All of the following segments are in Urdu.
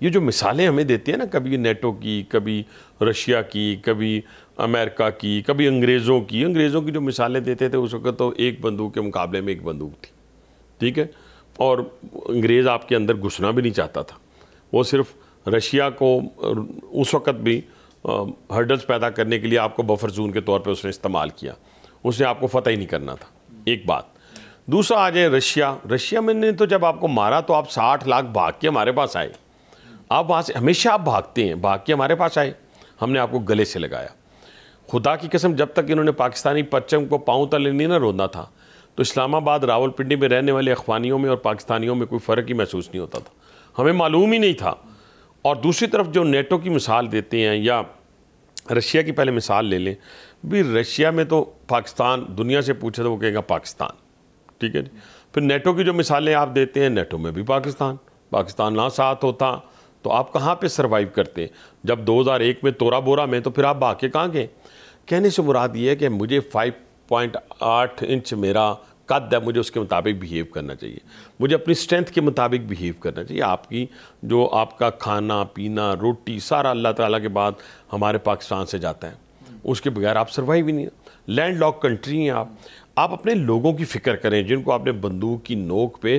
یہ جو مثالیں ہمیں دیتے ہیں نا، کبھی نیٹو کی، کبھی رشیا کی، کبھی امریکہ کی، کبھی انگریزوں کی جو مثالیں دیتے تھے اس وقت تو ایک بندوق کے مقابلے میں ایک بندوق تھی، ٹھیک ہے، اور انگریز آپ کے اندر گھسنا بھی نہیں چاہتا تھا، وہ صرف رشیا کو اس وقت بھی ہرڈلز پیدا کرنے کے لیے آپ کو بفر زون کے طور پہ اس نے استعمال کیا، اس نے آپ کو فتح ہی نہیں کرنا تھا، ایک بات۔ دوسرا آ جائے رشیا میں نے تو جب آپ کو مارا تو آپ 60 لاکھ بھاگ کے ہمارے پاس آئے، آپ وہاں سے ہمیشہ آپ بھاگتے ہیں، بھاگ کے ہمارے پاس آئے، ہم نے آپ کو گلے سے لگایا۔ خدا کی قسم جب تک انہوں نے پاکستانی پرچم کو پاؤں تلے نہیں نہ رونا تھا تو اسلام آباد راول پنڈی میں رہنے والے اخوانیوں میں اور پاکستانیوں میں کوئی فرق ہی محسوس نہیں ہوتا تھا، ہمیں معلوم ہی نہیں تھا۔ اور دوسری طرف جو نیٹو کی مثال دیتے ہیں یا رشیا کی پہلے مثال لے لیں، بھی رشیا میں تو پاکستان دنیا سے پوچھے تو وہ کہے گا پاکستان، ٹھیک ہے جی۔ پھر نیٹو کی جو مثالیں آپ دیتے ہیں، نیٹو میں بھی پاکستان نہ ساتھ ہوتا تو آپ کہاں پہ سروائیو کرتے؟ جب 2001 میں تورا بورا میں تو پھر آپ بھاگ کے کہاں گئے؟ کہنے سے مراد یہ ہے کہ مجھے 5.8 انچ میرا قد ہے، مجھے اس کے مطابق بیہیو کرنا چاہیے، مجھے اپنی اسٹرینتھ کے مطابق بیہیو کرنا چاہیے۔ آپ کی جو آپ کا کھانا پینا روٹی سارا اللہ تعالیٰ کے بعد ہمارے پاکستان سے جاتا ہے، اس کے بغیر آپ سروائیو ہی نہیں۔ لینڈ لاک کنٹری ہیں آپ اپنے لوگوں کی فکر کریں جن کو آپ نے بندوق کی نوک پہ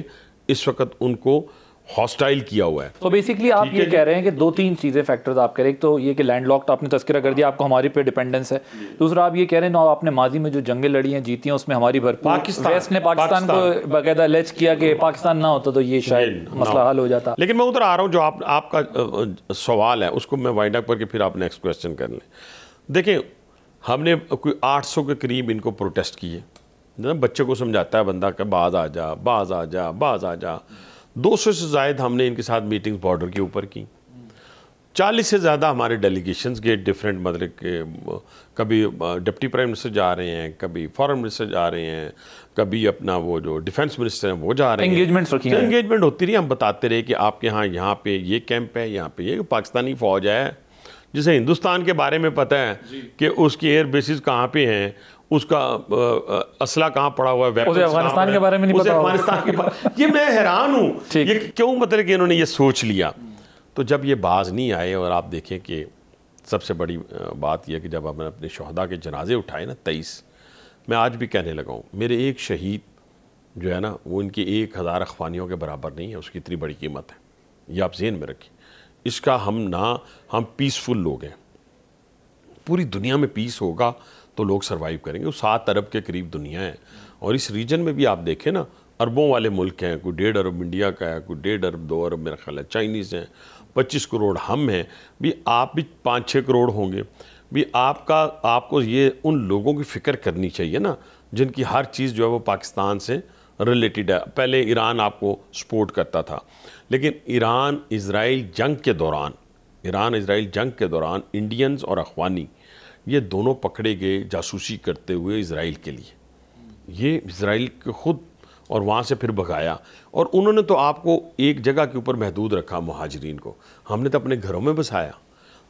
اس وقت ان کو ہاسٹائل کیا ہوا ہے۔ تو بیسیکلی آپ یہ کہہ رہے ہیں کہ 2-3 چیزیں فیکٹرز آپ کہہ رہے ہیں، ایک تو یہ کہ لینڈ لاکڈ آپ نے تذکرہ کر دیا، آپ کو ہماری پہ ڈیپینڈنس ہے، دوسرا آپ یہ کہہ رہے ہیں آپ نے ماضی میں جو جنگیں لڑی ہیں جیتی ہیں اس میں ہماری بھرپور، ویسٹ نے پاکستان کو باقاعدہ لیچ کیا کہ پاکستان نہ ہوتا تو یہ شاید مسئلہ حل ہو جاتا۔ لیکن میں ادھر آ رہا ہوں، جو آپ کا سوال ہے اس کو میں وائنڈ اپ کر کے پھر آپ نیکسٹ کویسچن کر لیں۔ دیکھیں ہم نے کوئی 800 کے قریب ان کو پروٹیسٹ کیے، بچے کو سمجھاتا ہے بندہ کہ باز آ جا باز آ جا باز آ جا۔ 200 سے زائد ہم نے ان کے ساتھ میٹنگز بارڈر کے اوپر کی، 40 سے زیادہ ہمارے ڈیلیگیشنز کے ڈیفرنٹ، مطلب کہ کبھی ڈپٹی پرائم منسٹر جا رہے ہیں، کبھی فارن منسٹر جا رہے ہیں، کبھی اپنا وہ جو ڈیفنس منسٹر ہیں وہ جا رہے ہیں، انگیجمنٹ ہوتی رہی، ہم بتاتے رہے کہ آپ کے ہاں یہاں پہ یہ کیمپ ہے، یہاں پہ یہ پاکستانی فوج ہے جسے ہندوستان کے بارے میں پتہ ہے کہ اس کی ایئر بیسز کہاں پہ ہیں، اس کا اسلحہ کہاں پڑا ہوا ہے، اسے افغانستان کے بارے میں نہیں پتا، افغانستان کے بارے یہ میں حیران ہوں یہ کیوں، مطلب کہ انہوں نے یہ سوچ لیا۔ تو جب یہ باز نہیں آئے، اور آپ دیکھیں کہ سب سے بڑی بات یہ کہ جب ہم نے اپنے شہداء کے جنازے اٹھائے نا 23، میں آج بھی کہنے لگا ہوں میرے ایک شہید جو ہے نا وہ ان کی 1000 اخوانیوں کے برابر نہیں ہے، اس کی اتنی بڑی قیمت ہے، یہ آپ ذہن میں رکھیں۔ اس کا ہم پیسفل لوگ ہیں، پوری دنیا میں پیس ہوگا تو لوگ سروائیو کریں گے، وہ 7 ارب کے قریب دنیا ہے، اور اس ریجن میں بھی آپ دیکھیں نا اربوں والے ملک ہیں، کوئی 1.5 ارب انڈیا کا ہے، کوئی 1.5 ارب 2 ارب میرا خیال ہے چائنیز ہیں، 25 کروڑ ہم ہیں، بھی آپ بھی 5-6 کروڑ ہوں گے، بھی آپ کو یہ ان لوگوں کی فکر کرنی چاہیے نا جن کی ہر چیز جو ہے وہ پاکستان سے ریلیٹڈ ہے۔ پہلے ایران آپ کو سپورٹ کرتا تھا، لیکن ایران اسرائیل جنگ کے دوران انڈینز اور اخوانی یہ دونوں پکڑے گئے جاسوسی کرتے ہوئے اسرائیل کے لیے، یہ اسرائیل کے خود، اور وہاں سے پھر بھگایا، اور انہوں نے تو آپ کو ایک جگہ کے اوپر محدود رکھا مہاجرین کو، ہم نے تو اپنے گھروں میں بسایا،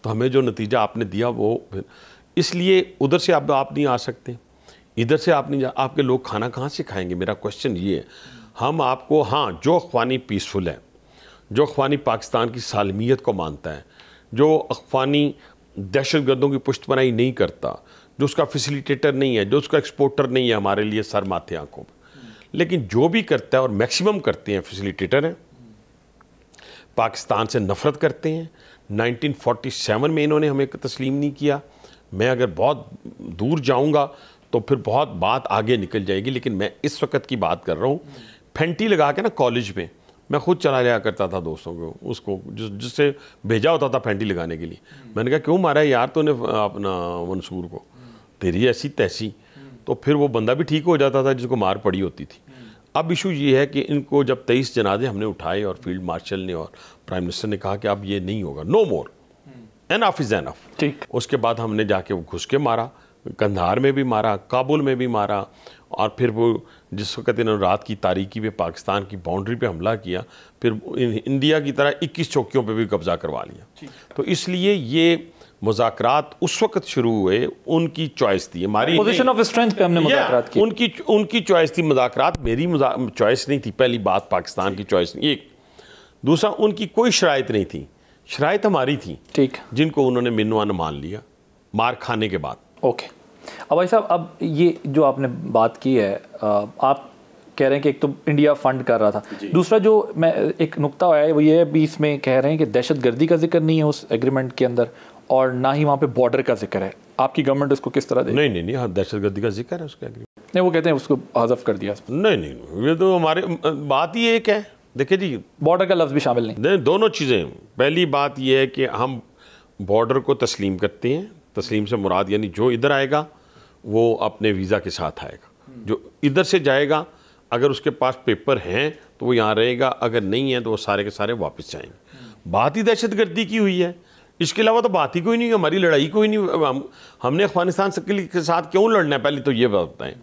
تو ہمیں جو نتیجہ آپ نے دیا وہ پھر اس لیے ادھر سے آپ نہیں آ سکتے، ادھر سے آپ نہیں آپ کے لوگ کھانا کہاں سے کھائیں گے؟ میرا کوشچن یہ ہے، ہم آپ کو ہاں جو اخوانی پیسفل ہے، جو اخوانی پاکستان کی سالمیت کو مانتا ہے، جو اخوانی دہشت گردوں کی پشت پناہی نہیں کرتا، جو اس کا فیسیلیٹیٹر نہیں ہے، جو اس کا ایکسپورٹر نہیں ہے ہمارے لیے سر ماتھے آنکھوں پہ، لیکن جو بھی کرتا ہے اور میکسیمم کرتے ہیں فیسیلیٹیٹر ہیں، پاکستان سے نفرت کرتے ہیں۔ 1947 میں انہوں نے ہمیں تسلیم نہیں کیا، میں اگر بہت دور جاؤں گا تو پھر بہت بات آگے نکل جائے گی، لیکن میں اس وقت کی بات کر رہا ہوں، پھینٹی لگا کے نا کالج میں میں خود چلا جایا کرتا تھا دوستوں کو، اس کو جس سے بھیجا ہوتا تھا پھینٹی لگانے کے لیے، میں نے کہا کیوں مارا ہے یار تو نے اپنا منصور کو، تیری ایسی تیسی، تو پھر وہ بندہ بھی ٹھیک ہو جاتا تھا جس کو مار پڑی ہوتی تھی۔ اب ایشو یہ ہے کہ ان کو جب 23 جنازے ہم نے اٹھائے اور فیلڈ مارشل نے اور پرائم منسٹر نے کہا کہ اب یہ نہیں ہوگا، نو مور، انف از انف، اس کے بعد ہم نے جا کے وہ گھس کے مارا، کندھار میں بھی مارا، کابل میں بھی مارا، اور پھر وہ جس وقت انہوں نے رات کی تاریکی پہ پاکستان کی باؤنڈری پہ حملہ کیا، پھر انڈیا کی طرح 21 چوکیوں پہ بھی قبضہ کروا لیا۔ تو اس لیے یہ مذاکرات اس وقت شروع ہوئے، ان کی چوائس تھی، ہماری پوزیشن آف اسٹرینتھ پہ ہم نے مذاکرات کی، ان کی چوائس تھی، مذاکرات میری چوائس نہیں تھی، پہلی بات پاکستان کی چوائس نہیں، ایک، دوسرا ان کی کوئی شرائط نہیں تھی شرائط ہماری تھیں ٹھیک، جن کو انہوں نے منوان مان لیا مار کھانے کے بعد. اوکے. اب بھائی صاحب، اب یہ جو آپ نے بات کی ہے، آپ کہہ رہے ہیں کہ ایک تو انڈیا فنڈ کر رہا تھا، دوسرا جو میں ایک نقطہ آیا ہے وہ یہ ہے بھی اس میں کہہ رہے ہیں کہ دہشت گردی کا ذکر نہیں ہے اس ایگریمنٹ کے اندر، اور نہ ہی وہاں پہ بارڈر کا ذکر ہے. آپ کی گورنمنٹ اس کو کس طرح دے؟ نہیں ہاں دہشت گردی کا ذکر ہے اس کا ایگریمنٹ. نہیں، وہ کہتے ہیں اس کو حذف کر دیا. نہیں یہ تو ہمارے بات ہی ایک ہے. دیکھیں جی، بارڈر کا لفظ بھی شامل نہیں. دونوں چیزیں. پہلی بات یہ ہے کہ ہم بارڈر کو تسلیم کرتے ہیں. تسلیم سے مراد یعنی جو ادھر آئے گا وہ اپنے ویزا کے ساتھ آئے گا. جو ادھر سے جائے گا اگر اس کے پاس پیپر ہیں تو وہ یہاں رہے گا، اگر نہیں ہے تو وہ سارے کے سارے واپس جائیں گے. بات ہی دہشت گردی کی ہوئی ہے، اس کے علاوہ تو بات ہی کوئی نہیں. ہماری لڑائی کوئی نہیں. ہم نے افغانستان کے ساتھ کیوں لڑنا ہے؟ پہلے تو یہ بات بتائیں.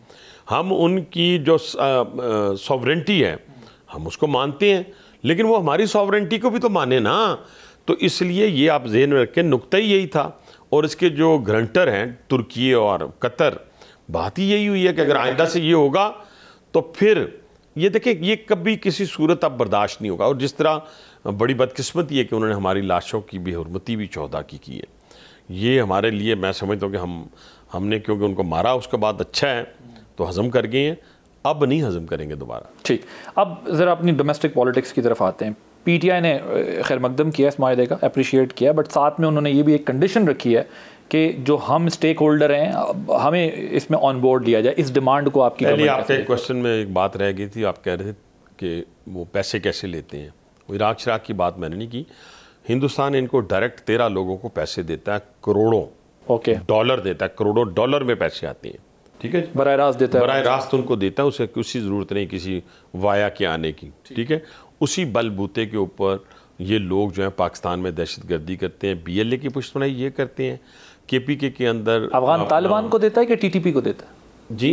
ہم ان کی جو سوورنٹی ہے ہم اس کو مانتے ہیں، لیکن وہ ہماری سوورنٹی کو بھی تو مانے نا. تو اس لیے یہ آپ ذہن میں رکھیں، نقطہ ہی یہی تھا. اور اس کے جو گرنٹر ہیں ترکی اور قطر، بات ہی یہی ہوئی ہے کہ اگر آئندہ سے یہ ہوگا تو پھر یہ دیکھیں یہ کبھی کسی صورت اب برداشت نہیں ہوگا. اور جس طرح بڑی بدقسمتی ہے کہ انہوں نے ہماری لاشوں کی بے حرمتی بھی 14 کی ہے. یہ ہمارے لیے میں سمجھتا ہوں کہ ہم نے کیونکہ ان کو مارا اس کے بعد اچھا ہے تو ہضم کر گئے ہیں، اب نہیں ہضم کریں گے دوبارہ. ٹھیک. اب ذرا اپنی ڈومیسٹک پالیٹکس کی طرف آتے ہیں. پی ٹی آئی نے خیر مقدم کیا اس معاہدے کا، اپریشیٹ کیا، بٹ ساتھ میں انہوں نے یہ بھی ایک کنڈیشن رکھی ہے کہ جو ہم اسٹیک ہولڈر ہیں ہمیں اس میں آن بورڈ لیا جائے. اس ڈیمانڈ کو آپ کی پہلے آپ کے کوشچن میں ایک بات رہ گئی تھی، آپ کہہ رہے تھے کہ وہ پیسے کیسے لیتے ہیں. وہ عراق شراق کی بات میں نے نہیں کی. ہندوستان ان کو ڈائریکٹ 13 لوگوں کو پیسے دیتا ہے، کروڑوں ڈالر دیتا ہے، کروڑوں ڈالر میں پیسے آتے ہیں. ٹھیک ہے، براہ راست دیتا ہے، براہ راست ان کو دیتا ہے. اسے کسی ضرورت نہیں کسی وایا کے آنے کی. ٹھیک ہے، اسی بل بوتے کے اوپر یہ لوگ جو ہیں پاکستان میں دہشت گردی کرتے ہیں. بی ایل اے کی پشت پناہی یہ کرتے ہیں. کے پی کے اندر افغان طالبان کو دیتا ہے کہ ٹی ٹی پی کو دیتا ہے؟ جی،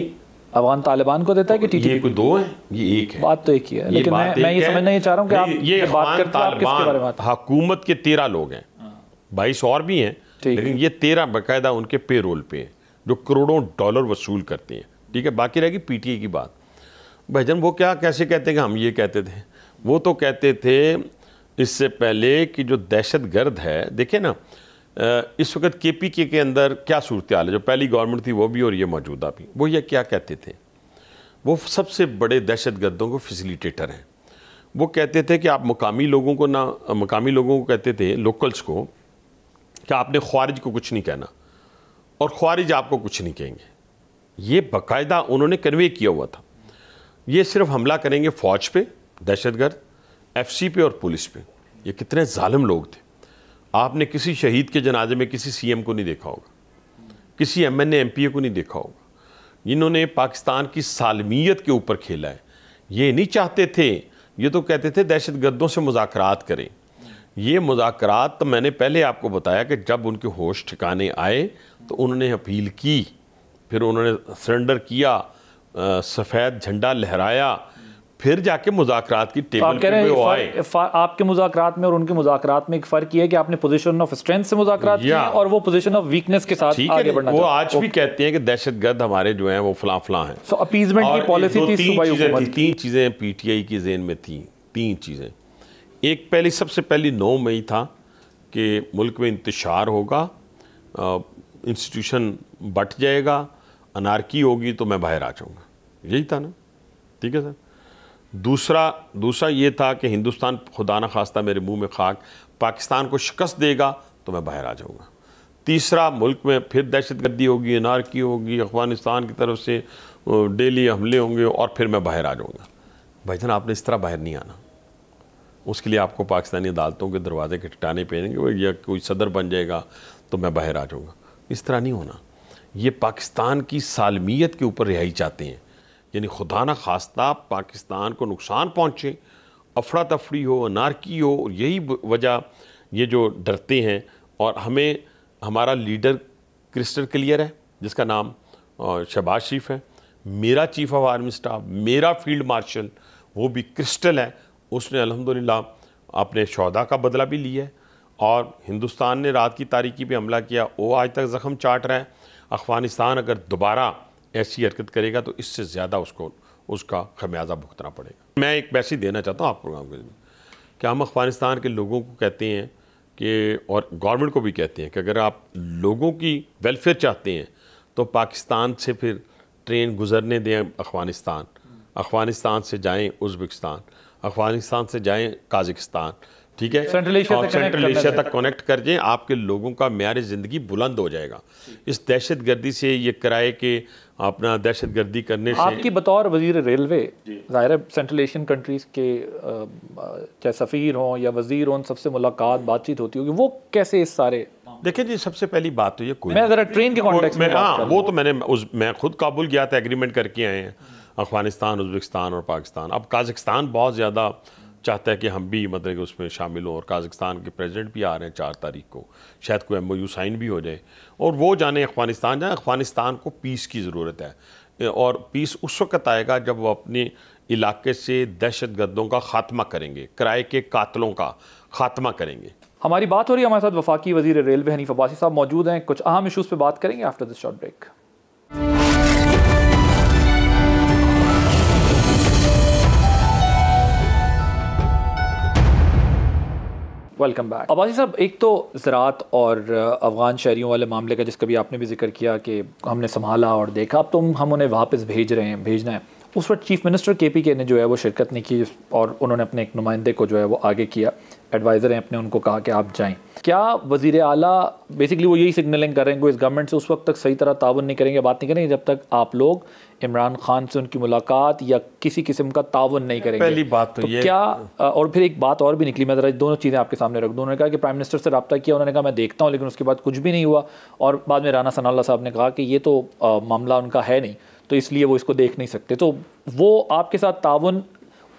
افغان طالبان کو دیتا ہے کہ ٹی ٹی پی؟ یہ کوئی دو ہیں، یہ ایک ہے. بات تو ایک ہی ہے، لیکن میں یہ سمجھنا یہ چاہ رہا ہوں کہ آپ یہ بات کرتے ہیں آپ کس کے بارے میں؟ حکومت کے 13 لوگ ہیں، 22 اور بھی ہیں، لیکن یہ 13 باقاعدہ ان کے پے رول پہ ہیں جو کروڑوں ڈالر وصول کرتے ہیں. ٹھیک ہے، باقی رہ گی پی ٹی آئی کی بات. بھائی جان وہ کیا کیسے کہتے ہیں کہ ہم یہ کہتے تھے؟ وہ تو کہتے تھے اس سے پہلے کہ جو دہشت گرد ہے، دیکھیں نا اس وقت کے پی کے اندر کیا صورتحال ہے. جو پہلی گورنمنٹ تھی وہ بھی اور یہ موجودہ بھی، وہ یہ کیا کہتے تھے؟ وہ سب سے بڑے دہشت گردوں کو فیسیلیٹیٹر ہیں. وہ کہتے تھے کہ آپ مقامی لوگوں کو کہتے تھے، لوکلز کو، کہ آپ نے خوارج کو کچھ نہیں کہنا اور خوارج آپ کو کچھ نہیں کہیں گے. یہ باقاعدہ انہوں نے کنوے کیا ہوا تھا. یہ صرف حملہ کریں گے فوج پہ، دہشت گرد، ایف سی پہ اور پولیس پہ. یہ کتنے ظالم لوگ تھے. آپ نے کسی شہید کے جنازے میں کسی سی ایم کو نہیں دیکھا ہوگا، کسی ایم این اے ایم پی اے کو نہیں دیکھا ہوگا. انہوں نے پاکستان کی سالمیت کے اوپر کھیلا ہے. یہ نہیں چاہتے تھے، یہ تو کہتے تھے دہشت گردوں سے مذاکرات کریں. یہ مذاکرات تو میں نے پہلے آپ کو بتایا کہ جب ان کے ہوش ٹھکانے آئے تو انہوں نے اپیل کی، پھر انہوں نے سرنڈر کیا، سفید جھنڈا لہرایا، پھر جا کے مذاکرات کی ٹیبل پہ وہ آئے. آپ کے مذاکرات میں اور ان کے مذاکرات میں ایک فرق یہ ہے کہ آپ نے پوزیشن آف اسٹرینتھ سے مذاکرات کیے اور وہ پوزیشن آف ویکنس کے ساتھ آگے بڑھنا چاہتے ہیں. وہ آج بھی کہتے ہیں کہ دہشت گرد ہمارے جو ہیں وہ فلاں فلاں ہیں. سو اپیزمنٹ کی پالیسی تھی صوبائی حکومت. 3 چیزیں پی ٹی آئی کی ذہن میں تھیں. 3 چیزیں. ایک پہلی سب سے پہلی 9 مئی تھا کہ ملک میں انتشار ہوگا، انسٹیٹیوشن بٹ جائے گا، انارکی ہوگی تو میں باہر آ جاؤں گا. یہی تھا نا؟ ٹھیک ہے سر. دوسرا یہ تھا کہ ہندوستان خدا نہ خواستہ میرے منہ میں خاک پاکستان کو شکست دے گا تو میں باہر آ جاؤں گا. تیسرا، ملک میں پھر دہشت گردی ہوگی، انارکی ہوگی، افغانستان کی طرف سے ڈیلی حملے ہوں گے اور پھر میں باہر آ جاؤں گا. بھائی جان آپ نے اس طرح باہر نہیں آنا. اس کے لیے آپ کو پاکستانی عدالتوں کے دروازے کھٹکھٹانے پڑیں گے، یا کوئی صدر بن جائے گا تو میں باہر آ جاؤں گا. اس طرح نہیں ہونا. یہ پاکستان کی سالمیت کے اوپر رہائی چاہتے ہیں. یعنی خدا نہ خواستہ پاکستان کو نقصان پہنچے، افراتفری ہو، انارکی ہو. اور یہی وجہ یہ جو ڈرتے ہیں. اور ہمیں ہمارا لیڈر کرسٹل کلیئر ہے جس کا نام شہباز شریف ہے. میرا چیف آف آرمی سٹاف، میرا فیلڈ مارشل وہ بھی کرسٹل ہے. اس نے الحمدللہ اپنے شہداء کا بدلہ بھی لیا ہے. اور ہندوستان نے رات کی تاریکی پہ حملہ کیا، وہ آج تک زخم چاٹ رہا ہے. افغانستان اگر دوبارہ ایسی حرکت کرے گا تو اس سے زیادہ اس کا خمیازہ بھگتنا پڑے گا. میں ایک میسیج دینا چاہتا ہوں آپ پروگرام کے لیے کہ ہم افغانستان کے لوگوں کو کہتے ہیں کہ اور گورنمنٹ کو بھی کہتے ہیں کہ اگر آپ لوگوں کی ویلفیئر چاہتے ہیں تو پاکستان سے پھر ٹرین گزرنے دیں افغانستان، افغانستان سے جائیں ازبکستان، افغانستان سے جائیں قازقستان، ٹھیک ہے، سینٹرل ایشیا تک کنیکٹ کر دیں، آپ کے لوگوں کا معیار زندگی بلند ہو جائے گا۔ اس دہشت گردی سے، یہ کرائے کے اپنا دہشت گردی کرنے سے، آپ کی بطور وزیر ریلوے ظاہر ہے سینٹرل ایشین کنٹریز کے چاہے سفیر ہوں یا وزیر ہوں، سب سے ملاقات بات چیت ہوتی ہوگی، وہ کیسے اس سارے؟ دیکھیں جی، سب سے پہلی بات تو یہ کوئی میں ذرا ٹرین کے کانٹیکس میں وہ تو میں خود کابل گیا تھا، ایگریمنٹ کر کے آئے ہیں، افغانستان، ازبکستان اور پاکستان۔ اب قازقستان بہت زیادہ چاہتا ہے کہ ہم بھی مطلب کہ اس میں شامل ہوں، اور قازقستان کے پریزیڈنٹ بھی آ رہے ہیں 4 تاریخ کو، شاید کوئی MOU سائن بھی ہو جائے اور وہ جانے افغانستان جائیں۔ افغانستان کو پیس کی ضرورت ہے، اور پیس اس وقت آئے گا جب وہ اپنے علاقے سے دہشت گردوں کا خاتمہ کریں گے، کرائے کے قاتلوں کا خاتمہ کریں گے۔ ہماری بات ہو رہی ہے، ہمارے ساتھ وفاقی وزیر ریلوے حنیف عباسی صاحب موجود ہیں، کچھ اہم ایشوز پہ بات کریں گے after this short break. Welcome back. Abbasi صاحب، ایک تو زراعت اور افغان شہریوں والے معاملے کا جس کا بھی آپ نے بھی ذکر کیا کہ ہم نے سنبھالا اور دیکھا، اب تو ہم انہیں واپس بھیجنا ہے۔ اس وقت چیف منسٹر KPK نے جو ہے وہ شرکت نہیں کی، اور انہوں نے اپنے ایک نمائندے کو جو ہے وہ آگے کیا، ایڈوائزر ہیں اپنے، ان کو کہا کہ آپ جائیں۔ کیا وزیر اعلیٰ بیسکلی وہ یہی سگنلنگ کر رہے ہیں کہ اس گورنمنٹ سے اس وقت تک صحیح طرح تعاون نہیں کریں گے، بات نہیں کریں گے جب تک آپ لوگ عمران خان سے ان کی ملاقات یا کسی قسم کا تعاون نہیں کریں گے؟ پہلی بات تو یہ کیا، اور پھر ایک بات اور بھی نکلی، میں ذرا دونوں چیزیں آپ کے سامنے رکھ دوں۔ انہوں نے کہا کہ پرائم منسٹر سے رابطہ کیا، انہوں نے کہا میں دیکھتا ہوں، لیکن اس کے بعد کچھ بھی نہیں ہوا، اور بعد میں رانا ثناء اللہ صاحب نے کہا کہ یہ تو معاملہ ان کا ہے نہیں، تو اس لیے وہ اس کو دیکھ نہیں سکتے۔ تو وہ آپ کے ساتھ تعاون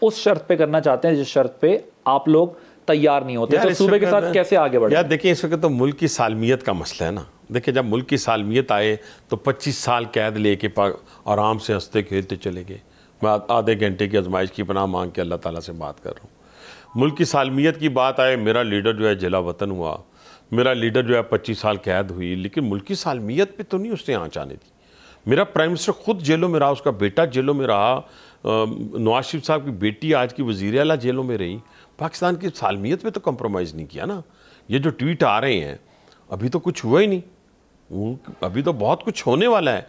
اس شرط پہ کرنا چاہتے ہیں جس شرط پہ آپ لوگ تیار نہیں ہوتے، تو صوبے کے ساتھ کیسے آگے بڑھیں؟ یار دیکھیں، اس وقت تو ملک کی سالمیت کا مسئلہ ہے نا۔ دیکھیں، جب ملک کی سالمیت آئے تو 25 سال قید لے کے آرام سے ہنستے کھیلتے چلے گئے۔ میں آدھے گھنٹے کی آزمائش کی پناہ مانگ کے اللہ تعالیٰ سے بات کر رہا ہوں۔ ملک کی سالمیت کی بات آئے، میرا لیڈر جو ہے جلا وطن ہوا، میرا لیڈر جو ہے 25 سال قید ہوئی، لیکن ملک کی سالمیت پہ تو نہیں اس نے آنچ آنے دی۔ میرا پرائم منسٹر خود جیلوں میں رہا، اس کا بیٹا جیلوں میں رہا، نواز شریف صاحب کی بیٹی آج کی وزیر اعلیٰ جیلوں میں رہی۔ پاکستان کی سالمیت پہ تو کمپرومائز نہیں کیا نا۔ یہ جو ٹویٹ آ رہے ہیں، ابھی تو کچھ ہوا ہی نہیں، ابھی تو بہت کچھ ہونے والا ہے۔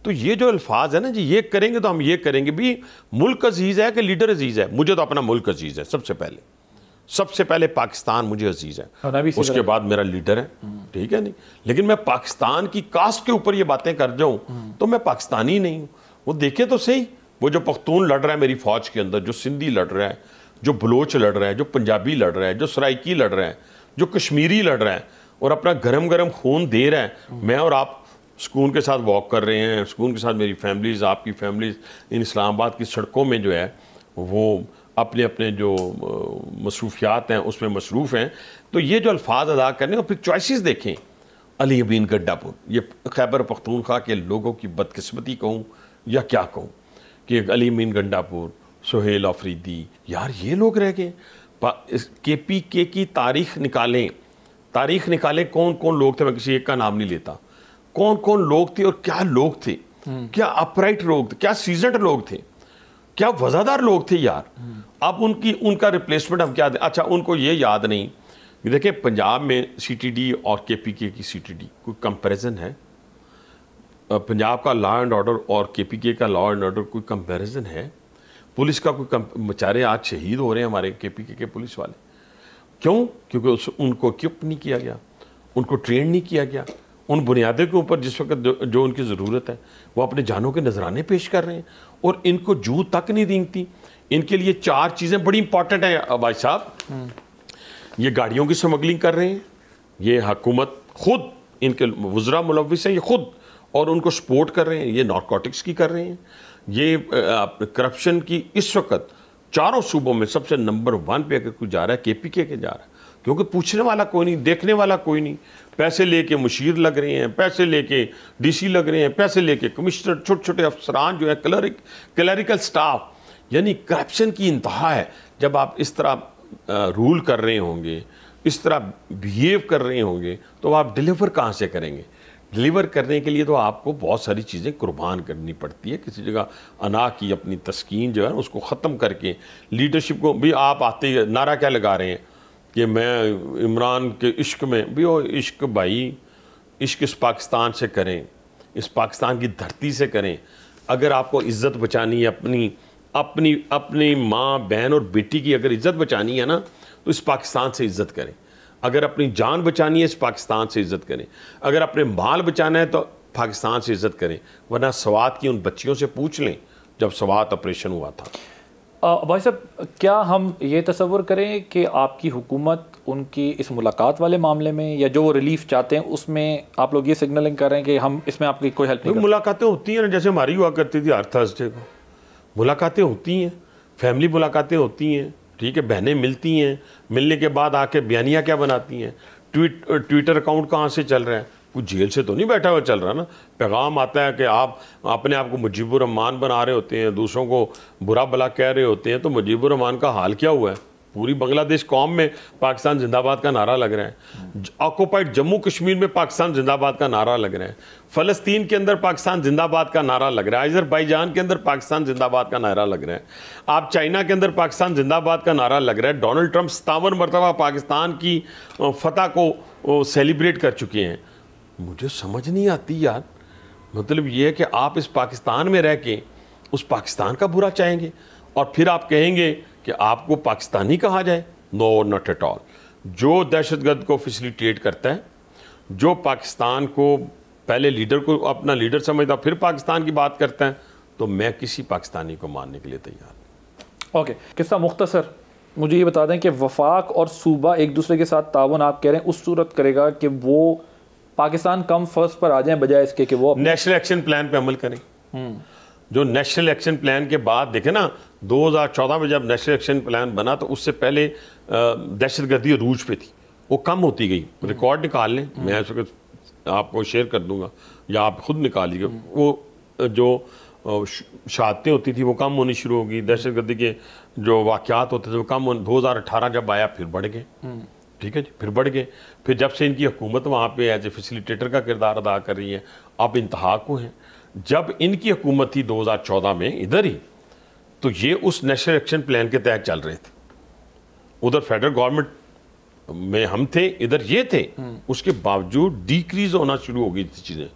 تو یہ جو الفاظ ہے نا جی، یہ کریں گے تو ہم یہ کریں گے، بھی ملک عزیز ہے کہ لیڈر عزیز ہے؟ مجھے تو اپنا ملک عزیز ہے، سب سے پہلے پاکستان مجھے عزیز ہے، اس کے بعد میرا لیڈر ہے، ٹھیک ہے نہیں؟ لیکن میں پاکستان کی کاسٹ کے اوپر یہ باتیں کر جاؤں تو میں پاکستانی نہیں ہوں۔ وہ دیکھیں تو صحیح، وہ جو پختون لڑ رہا ہے میری فوج کے اندر، جو سندھی لڑ رہا ہے، جو بلوچ لڑ رہا ہے، جو پنجابی لڑ رہا ہے، جو سرائکی لڑ رہا ہے، جو کشمیری لڑ رہا ہے، اور اپنا گرم گرم خون دے رہا ہے، میں اور آپ سکون کے ساتھ واک کر رہے ہیں، سکون کے ساتھ میری فیملیز، آپ کی فیملیز ان اسلام آباد کی سڑکوں میں جو ہے وہ اپنے اپنے جو مصروفیات ہیں اس میں مصروف ہیں۔ تو یہ جو الفاظ ادا کرنے، اور پھر چوائسز دیکھیں، علی امین گڈا پور، یہ خیبر پختونخوا کے لوگوں کی بدقسمتی کہوں یا کیا کہوں، کہ علی امین گڈا پور، سہیل آفریدی، یار یہ لوگ رہ گئے۔ KPK کی تاریخ نکالیں، کون کون لوگ تھے، میں کسی ایک کا نام نہیں لیتا، کون کون لوگ تھے اور کیا لوگ تھے، کیا اپرائٹ لوگ تھے، کیا سیزنڈ لوگ تھے، کیا وزادار لوگ تھے یار۔ اب ان کا ریپلیسمنٹ ہم کیا دیں؟ اچھا، ان کو یہ یاد نہیں۔ دیکھیں، پنجاب میں CTD اور KPK کی CTD کوئی کمپیریزن ہے؟ پنجاب کا لا اینڈ آرڈر اور KPK کا لا اینڈ آرڈر کوئی کمپیریزن ہے؟ پولیس کا کوئی بیچارے آج شہید ہو رہے ہیں ہمارے KPK کے پولیس والے، کیوں؟ کیونکہ ان کو اکوپ نہیں کیا گیا، ان کو ٹرین نہیں کیا گیا، ان بنیادوں کے اوپر جس وقت جو ان کی ضرورت ہے وہ اپنے جانوں کے نذرانے پیش کر رہے ہیں، اور ان کو جو تک نہیں دینگتی۔ ان کے لیے 4 چیزیں بڑی امپورٹنٹ ہیں بھائی صاحب۔ یہ گاڑیوں کی سمگلنگ کر رہے ہیں، یہ حکومت خود، ان کے وزراء ملوث ہیں یہ خود، اور ان کو سپورٹ کر رہے ہیں، یہ نارکوٹکس کی کر رہے ہیں، یہ کرپشن کی اس وقت 4 صوبوں میں سب سے نمبر 1 پہ اگر کوئی جا رہا ہے KPK کے جا رہا ہے، کیونکہ پوچھنے والا کوئی نہیں، دیکھنے والا کوئی نہیں۔ پیسے لے کے مشیر لگ رہے ہیں، پیسے لے کے DC لگ رہے ہیں، پیسے لے کے کمشنر، چھوٹے چھوٹے افسران جو ہیں، کلریکل سٹاف، یعنی کرپشن کی انتہا ہے۔ جب آپ اس طرح رول کر رہے ہوں گے، اس طرح بیہیو کر رہے ہوں گے، تو آپ ڈیلیور کہاں سے کریں گے؟ ڈیلیور کرنے کے لیے تو آپ کو بہت ساری چیزیں قربان کرنی پڑتی ہے۔ کسی جگہ انا کی اپنی تسکین جو ہے اس کو ختم کر کے لیڈرشپ کو بھی آپ آتے نعرہ کیا لگا رہے ہیں کہ میں عمران کے عشق میں بھی، وہ عشق بھائی، عشق اس پاکستان سے کریں، اس پاکستان کی دھرتی سے کریں. اگر آپ کو عزت بچانی ہے اپنی ماں بہن اور بیٹی کی، اگر عزت بچانی ہے نا تو اس پاکستان سے عزت کریں. اگر اپنی جان بچانی ہے اس پاکستان سے عزت کریں. اگر اپنے مال بچانا ہے تو پاکستان سے عزت کریں. ورنہ سوات کی ان بچیوں سے پوچھ لیں جب سوات آپریشن ہوا تھا. بھائی صاحب، کیا ہم یہ تصور کریں کہ آپ کی حکومت ان کی اس ملاقات والے معاملے میں، یا جو وہ ریلیف چاہتے ہیں اس میں آپ لوگ یہ سگنلنگ کر رہے ہیں کہ ہم اس میں آپ کی کوئی ہیلپ نہیں کرتے؟ ملاقاتیں ہوتی ہیں نا، جیسے ہماری ہوا کرتی تھی ہر تھرسڈے کو. ملاقاتیں ہوتی ہیں، فیملی ملاقاتیں ہوتی ہیں، ٹھیک ہے، بہنیں ملتی ہیں، ملنے کے بعد آ کے بیانیہ کیا بناتی ہیں. ٹویٹر اکاؤنٹ کہاں سے چل رہا ہے؟ کوئی جیل سے تو نہیں بیٹھا ہوا چل رہا نا. پیغام آتا ہے کہ آپ اپنے آپ کو مجیب الرحمان بنا رہے ہوتے ہیں، دوسروں کو برا بلا کہہ رہے ہوتے ہیں، تو مجیب الرحمان کا حال کیا ہوا ہے؟ پوری بنگلہ دیش قوم میں پاکستان زندہ باد کا نعرہ لگ رہا ہے. آکوپائڈ جموں کشمیر میں پاکستان زندہ باد کا نعرہ لگ رہا ہے. فلسطین کے اندر پاکستان زندہ باد کا نعرہ لگ رہا ہے. آذربائیجان کے اندر پاکستان زندہ باد کا نعرہ لگ رہا ہے. آپ چائنا کے اندر پاکستان زندہ باد کا نعرہ لگ رہا ہے. ڈونلڈ ٹرمپ 57 مرتبہ پاکستان کی فتح کو سیلیبریٹ کر چکے ہیں. مجھے سمجھ نہیں آتی یار. مطلب یہ ہے کہ آپ اس پاکستان میں رہ کے اس پاکستان کا برا چاہیں گے اور پھر آپ کہیں گے کہ آپ کو پاکستانی کہا جائے. نو، ناٹ ایٹ آل. جو دہشت گرد کو فیسیلیٹیٹ کرتا ہے، جو پاکستان کو پہلے لیڈر کو اپنا لیڈر سمجھتا پھر پاکستان کی بات کرتا ہے، تو میں کسی پاکستانی کو ماننے کے لیے تیار ہوں. اوکے، قصہ مختصر مجھے یہ بتا دیں کہ وفاق اور صوبہ ایک دوسرے کے ساتھ تعاون آپ کہہ رہے ہیں اس صورت کرے گا کہ وہ پاکستان کم فرسٹ پر آ جائیں بجائے اس کے کہ وہ نیشنل ایکشن پلان پہ عمل کریں. جو نیشنل ایکشن پلان کے بعد دیکھیں نا، 2014 میں جب نیشنل ایکشن پلان بنا تو اس سے پہلے دہشت گردی عروج پہ تھی، وہ کم ہوتی گئی. ریکارڈ نکال لیں، میں اس وقت آپ کو شیئر کر دوں گا یا آپ خود نکال لیجیے. وہ جو شہادتیں ہوتی تھی وہ کم ہونی شروع ہوگی. دہشت گردی کے جو واقعات ہوتے تھے وہ کم 2018 جب آیا پھر بڑھ گئے. ٹھیک ہے جی، پھر بڑھ گئے. پھر جب سے ان کی حکومت وہاں پہ ایز اے فیسیلیٹیٹر کا کردار ادا کر رہی ہے، اب انتہا کو ہیں. جب ان کی حکومت تھی 2014 میں ادھر ہی، تو یہ اس نیشنل ایکشن پلان کے تحت چل رہے تھے. ادھر فیڈرل گورنمنٹ میں ہم تھے، ادھر یہ تھے. اس کے باوجود ڈیکریز ہونا شروع ہو گئی تھی چیزیں.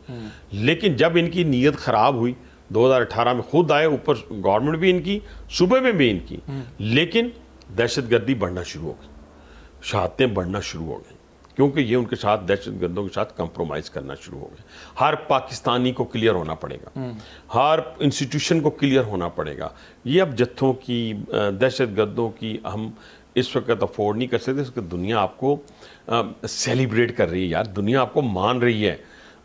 لیکن جب ان کی نیت خراب ہوئی 2018 میں، خود آئے اوپر گورنمنٹ بھی ان کی، صوبے میں بھی ان کی، لیکن دہشت گردی بڑھنا شروع ہو گئی، شہادتیں بڑھنا شروع ہو گئی، کیونکہ یہ ان کے ساتھ دہشت گردوں کے ساتھ کمپرومائز کرنا شروع ہو گئے. ہر پاکستانی کو کلیئر ہونا پڑے گا، ہر انسٹیٹیوشن کو کلیئر ہونا پڑے گا. یہ اب جتھوں کی دہشت گردوں کی ہم اس وقت افورڈ نہیں کر سکتے. اس وقت دنیا آپ کو سیلیبریٹ کر رہی ہے یار، دنیا آپ کو مان رہی ہے.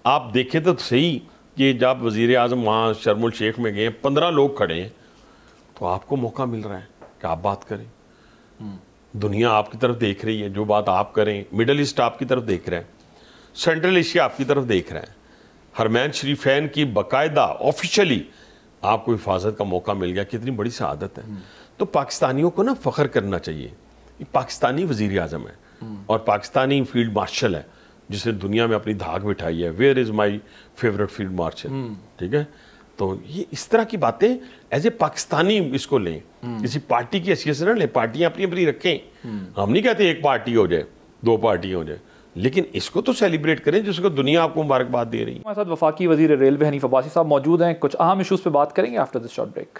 آپ دیکھیں تو صحیح کہ جب وزیر اعظم وہاں شرم الشیخ میں گئے، 15 لوگ کھڑے ہیں، تو آپ کو موقع مل رہا ہے کہ آپ بات کریں. دنیا آپ کی طرف دیکھ رہی ہے، جو بات آپ کریں. مڈل ایسٹ آپ کی طرف دیکھ رہا ہے، سینٹرل ایشیا آپ کی طرف دیکھ رہا ہے. حرمین شریفین کی باقاعدہ آفیشلی آپ کو حفاظت کا موقع مل گیا. کتنی بڑی سعادت ہے. تو پاکستانیوں کو نا فخر کرنا چاہیے. یہ پاکستانی وزیر اعظم ہے اور پاکستانی فیلڈ مارشل ہے جس نے دنیا میں اپنی دھاک بٹھائی ہے. Where is my favourite field marshal. ٹھیک ہے، تو یہ اس طرح کی باتیں ایز اے پاکستانی اس کو لیں، کسی پارٹی کی حیثیت سے نہ لیں. پارٹیاں اپنی اپنی رکھیں. ہم نہیں کہتے ایک پارٹی ہو جائے، 2 پارٹی ہو جائے، لیکن اس کو تو سیلیبریٹ کریں جس کو دنیا آپ کو مبارکباد دے رہی ہے. ہمارے ساتھ وفاقی وزیر ریلوے حنیف عباسی صاحب موجود ہیں. کچھ اہم ایشوز پہ بات کریں گے after this short break.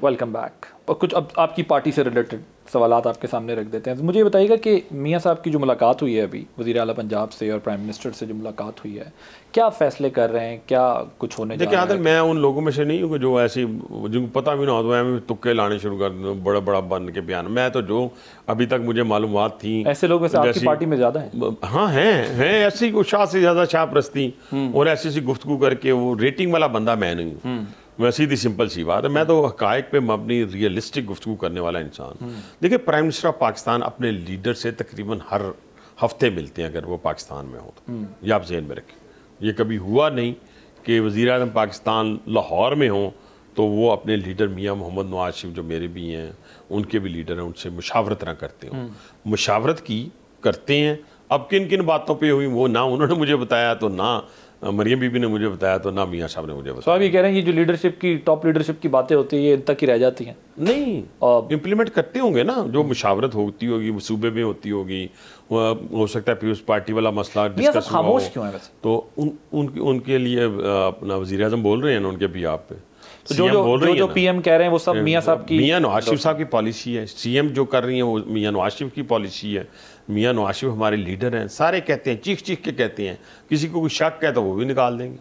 Welcome back. اور کچھ اب آپ کی پارٹی سے ریلیٹڈ سوالات آپ کے سامنے رکھ دیتے ہیں. مجھے یہ بتائیے گا کہ میاں صاحب کی جو ملاقات ہوئی ہے ابھی وزیر اعلیٰ پنجاب سے اور پرائم منسٹر سے جو ملاقات ہوئی ہے، کیا فیصلے کر رہے ہیں، کیا کچھ ہونے جا رہا ہے؟ دیکھیں عادل، میں ان لوگوں میں سے نہیں ہوں کہ جو ایسی جن کو پتہ بھی نہ ہو تو تکے لانے شروع کر دوں، بڑا بڑا بن کے بیان. میں تو جو ابھی تک مجھے معلومات تھیں، ایسے لوگ ویسے آپ کی پارٹی میں زیادہ ہیں؟ ہاں ہیں ایسی کو شاہ سے زیادہ شاہ پرستی اور ایسی گفتگو کر کے وہ ریٹنگ والا بندہ میں نہیں ہوں. میں سیدھی سمپل سی بات ہے، میں تو حقائق پہ مبنی ریئلسٹک گفتگو کرنے والا انسان. دیکھیں، پرائم منسٹر آف پاکستان اپنے لیڈر سے تقریباً ہر ہفتے ملتے ہیں اگر وہ پاکستان میں ہو تو. یہ آپ ذہن میں رکھیں. یہ کبھی ہوا نہیں کہ وزیر اعظم پاکستان لاہور میں ہوں تو وہ اپنے لیڈر میاں محمد نواز شریف جو میرے بھی ہیں، ان کے بھی لیڈر ہیں، ان سے مشاورت نہ کرتے ہوں. مشاورت کی کرتے ہیں. اب کن کن باتوں پہ ہوئی وہ نہ انہوں نے مجھے بتایا تو نہ مریم بی بی نے مجھے بتایا تو نہ میاں صاحب نے مجھے بتایا. تو آپ یہ کہہ رہے ہیں یہ جو لیڈرشپ کی ٹاپ لیڈرشپ کی باتیں ہوتی ہیں یہ ان تک ہی رہ جاتی ہیں؟ نہیں, امپلیمنٹ کرتے ہوں گے نا, جو مشاورت ہوتی ہوگی وہ صوبے میں ہوتی ہوگی, ہو سکتا ہے پیپلز پارٹی والا مسئلہ ڈسکس ہوا ہو, کیوں ہے ویسے؟ تو ان کے لیے اپنا وزیر اعظم بول رہے ہیں نا ان کے بھی آپ پہ, جو پی ایم کہہ رہے ہیں وہ سب میاں صاحب کی, میاں نواز شریف صاحب کی پالیسی ہے, سی ایم جو کر رہی ہیں وہ میاں نواز شریف کی پالیسی ہے. میاں نواز شریف ہمارے لیڈر ہیں, سارے کہتے ہیں, چیخ چیخ کے کہتے ہیں, کسی کو کوئی شک ہے تو وہ بھی نکال دیں گے.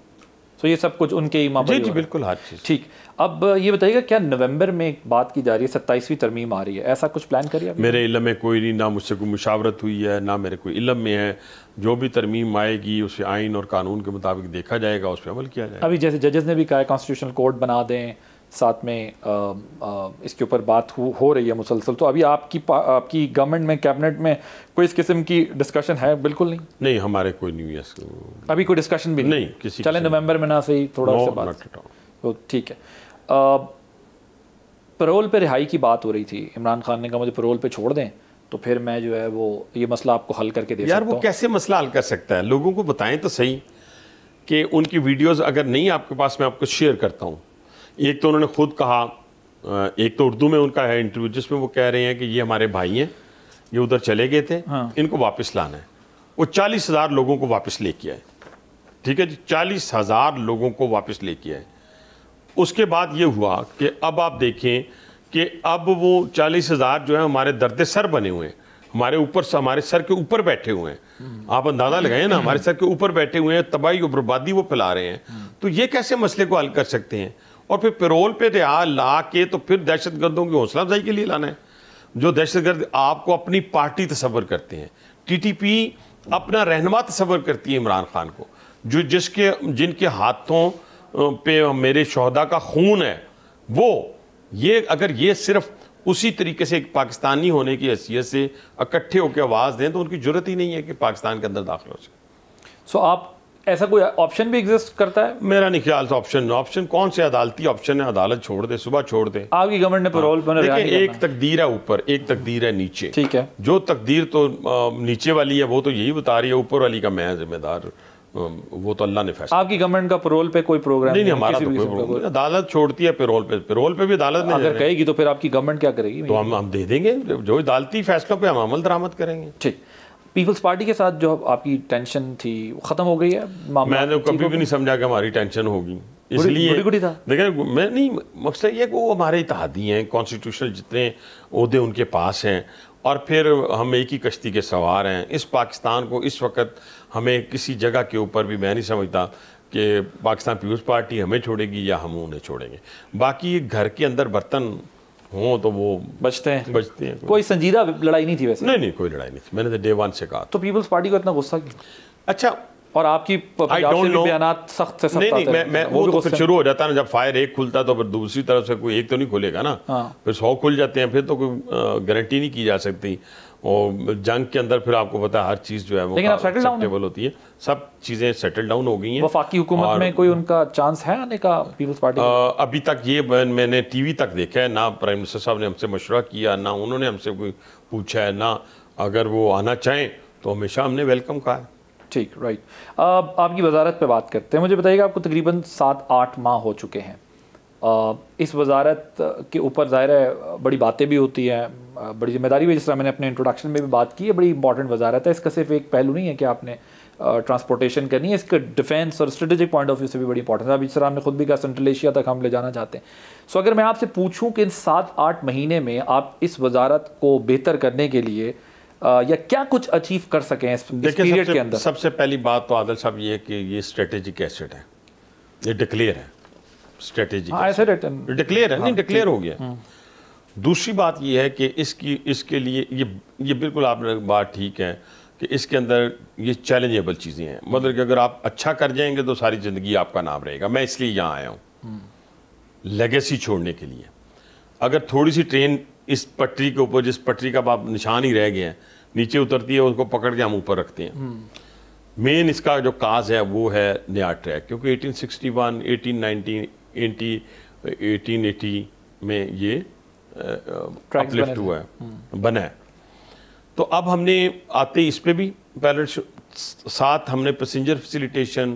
تو یہ سب کچھ ان کے ایمان پر. جی بالکل ہر چیز. ٹھیک, اب یہ بتائیے گا کیا نومبر میں ایک بات کی جا رہی ہے 27ویں ترمیم آ رہی ہے, ایسا کچھ پلان کریے؟ میرے علم میں کوئی نہیں, نہ مجھ سے کوئی مشاورت ہوئی ہے, نہ میرے کوئی علم میں ہے. جو بھی ترمیم آئے گی اسے آئین اور قانون کے مطابق دیکھا جائے گا, اس پہ عمل کیا جائے گا. ابھی جیسے ججز نے بھی کہا ہے کانسٹیٹیوشنل کوڈ بنا دیں, ساتھ میں اس کے اوپر بات ہو رہی ہے مسلسل. تو ابھی آپ کی گورنمنٹ میں, کیبنٹ میں کوئی اس قسم کی ڈسکشن ہے؟ بالکل نہیں. نہیں, ہمارے کوئی نہیں ہے ابھی کوئی ڈسکشن بھی نہیں کسی. چلے نومبر میں نہ صحیح تھوڑا سا بات. تو ٹھیک ہے, پرول پہ رہائی کی بات ہو رہی تھی, عمران خان نے کہا مجھے پرول پہ چھوڑ دیں تو پھر میں جو ہے وہ یہ مسئلہ آپ کو حل کر کے دے سکتا ہوں. یار وہ کیسے مسئلہ حل کر سکتا ہے؟ لوگوں کو بتائیں تو صحیح کہ ان کی ویڈیوز اگر نہیں آپ کے پاس, میں آپ کو شیئر کرتا ہوں. ایک تو انہوں نے خود کہا, ایک تو اردو میں ان کا ہے انٹرویو جس میں وہ کہہ رہے ہیں کہ یہ ہمارے بھائی ہیں, یہ ادھر چلے گئے تھے, ان کو واپس لانا ہے. وہ 40,000 لوگوں کو واپس لے کے آئے. ٹھیک ہے جی, 40,000 لوگوں کو واپس لے کے آئے. اس کے بعد یہ ہوا کہ اب آپ دیکھیں کہ اب وہ 40,000 جو ہیں ہمارے درد سر بنے ہوئے ہیں, ہمارے سر کے اوپر بیٹھے ہوئے ہیں. آپ اندازہ لگائیں نا, ہمارے سر کے اوپر بیٹھے ہوئے ہیں, تباہی و بربادی وہ پھیلا رہے ہیں. تو یہ کیسے مسئلے کو حل کر سکتے ہیں؟ اور پھر پیرول پہ رہا لا کے تو پھر دہشت گردوں کی حوصلہ افزائی کے لیے لانا ہے. جو دہشت گرد آپ کو اپنی پارٹی تصور کرتے ہیں, ٹی ٹی پی اپنا رہنما تصور کرتی ہے عمران خان کو, جو جن کے ہاتھوں پہ میرے شہداء کا خون ہے, وہ یہ اگر یہ صرف اسی طریقے سے ایک پاکستانی ہونے کی حیثیت سے اکٹھے ہو کے آواز دیں تو ان کی جرت ہی نہیں ہے کہ پاکستان کے اندر داخل ہو سکے. سو آپ ایسا کوئی آپشن بھی ایگزسٹ کرتا ہے؟ میرا نہیں خیال سے آپشن کون سے عدالتی آپشن ہے؟ عدالت چھوڑ دے, صبح چھوڑ دے. آپ کی گورنمنٹ نے پرول پر دیکھیں, ایک تقدیر ہے اوپر, ایک تقدیر ہے نیچے. ٹھیک ہے, جو تقدیر تو نیچے والی ہے وہ تو یہی بتا رہی ہے, اوپر والی کا میں ذمہ دار, وہ تو اللہ نے فیصلہ. آپ کی گورنمنٹ کا پرول پہ کوئی پروگرام نہیں؟ ہمارا تو کوئی پروگرام, عدالت چھوڑتی ہے پیرول پہ بھی عدالت نہیں. اگر کہے گی تو پھر آپ کی گورنمنٹ کیا کرے گی؟ تو ہم دے دیں گے, جو عدالتی فیصلوں پہ ہم عمل درآمد کریں گے. ٹھیک. پیپلز پارٹی کے ساتھ جو آپ کی ٹینشن تھی وہ ختم ہو گئی ہے؟ میں نے کبھی بھی نہیں سمجھا کہ ہماری ٹینشن ہوگی, اس لیے دیکھیں میں نہیں, مقصد یہ کہ وہ ہمارے اتحادی ہیں, کانسٹیٹیوشنل جتنے عہدے ان کے پاس ہیں, اور پھر ہم ایک ہی کشتی کے سوار ہیں. اس پاکستان کو اس وقت ہمیں کسی جگہ کے اوپر بھی میں نہیں سمجھتا کہ پاکستان پیپلز پارٹی ہمیں چھوڑے گی یا ہم انہیں چھوڑیں گے. باقی گھر کے اندر برتن ہوں تو وہ بچتے ہیں. کوئی سنجیدہ لڑائی نہیں تھی ویسے؟ نہیں کوئی لڑائی نہیں تھی, میں نے تو ڈے ون سے کہا. تو پیپلز پارٹی کو اتنا غصہ کیوں؟ اچھا, اور آپ کی بیانات سخت سے سخت آتے ہیں. نہیں, وہ تو پھر شروع ہو جاتا ہے نا, جب فائر ایک کھلتا تو پھر دوسری طرف سے کوئی ایک تو نہیں کھلے گا نا, پھر 100 کھل جاتے ہیں, پھر تو کوئی گارنٹی نہیں کی جا سکتی. اور جنگ کے اندر پھر آپ کو پتا ہے ہر چیز جو ہے وہ ایکسیپٹیبل ہوتی ہے. سب چیزیں سیٹل ڈاؤن ہو گئی ہیں. وفاقی حکومت میں کوئی ان کا چانس ہے آنے کا پیپلز پارٹی؟ ابھی تک یہ میں نے ٹی وی تک دیکھا ہے, نہ پرائم منسٹر صاحب نے ہم سے مشورہ کیا, نہ انہوں نے ہم سے کوئی پوچھا ہے, نہ اگر وہ آنا چاہیں تو ہمیشہ ہم نے ویلکم کہا ہے. ٹھیک, رائٹ. آپ کی وزارت پہ بات کرتے ہیں. مجھے بتائیے گا آپ کو تقریباً 7-8 ماہ ہو چکے ہیں. اس وزارت کے اوپر ظاہر ہے بڑی باتیں بھی ہوتی ہیں, بڑی ذمہ داری بھی, جس طرح میں نے اپنے انٹروڈکشن میں بھی بات کی ہے, بڑی امپورٹنٹ وزارت ہے. اس کا صرف ایک پہلو نہیں ہے کہ آپ نے ٹرانسپورٹیشن کرنی ہے, اس کا ڈیفینس اور اسٹریٹجک پوائنٹ آف ویو سے بھی بڑی امپورٹنٹ ہے. اب اس طرح ہم نے خود بھی کہا سینٹرل ایشیا تک ہم لے جانا چاہتے ہیں. سو اگر میں آپ سے پوچھوں کہ ان 7-8 مہینے میں آپ اس وزارت کو بہتر کرنے کے لیے یا کیا کچھ اچیو کر سکیں اس پیریڈ کے اندر؟ سب سے پہلی بات تو عادل صاحب یہ ہے کہ یہ اسٹریٹجک ایسٹ ہے, یہ ڈکلیئر ہے. اسٹریٹجک ڈکلیئر ہے, نہیں ڈکلیئر ہو گیا. دوسری بات یہ ہے کہ اس کے لیے یہ بالکل آپ نے بات ٹھیک ہے کہ اس کے اندر یہ چیلنجیبل چیزیں ہیں. مطلب کہ اگر آپ اچھا کر جائیں گے تو ساری زندگی آپ کا نام رہے گا. میں اس لیے یہاں آیا ہوں لیگیسی چھوڑنے کے لیے. اگر تھوڑی سی ٹرین اس پٹری کے اوپر, جس پٹری کا آپ نشان ہی رہ گئے ہیں, نیچے اترتی ہے, اس کو پکڑ کے ہم اوپر رکھتے ہیں. مین اس کا جو کاز ہے وہ ہے نیا ٹریک, کیونکہ 1861 1890 1880 میں یہ اپلفٹ ہوا ہے, بنا ہے. تو اب ہم نے آتے اس پہ بھی پہلے ساتھ ہم نے پیسنجر فیسیلیٹیشن,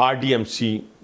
RDMC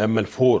ML4,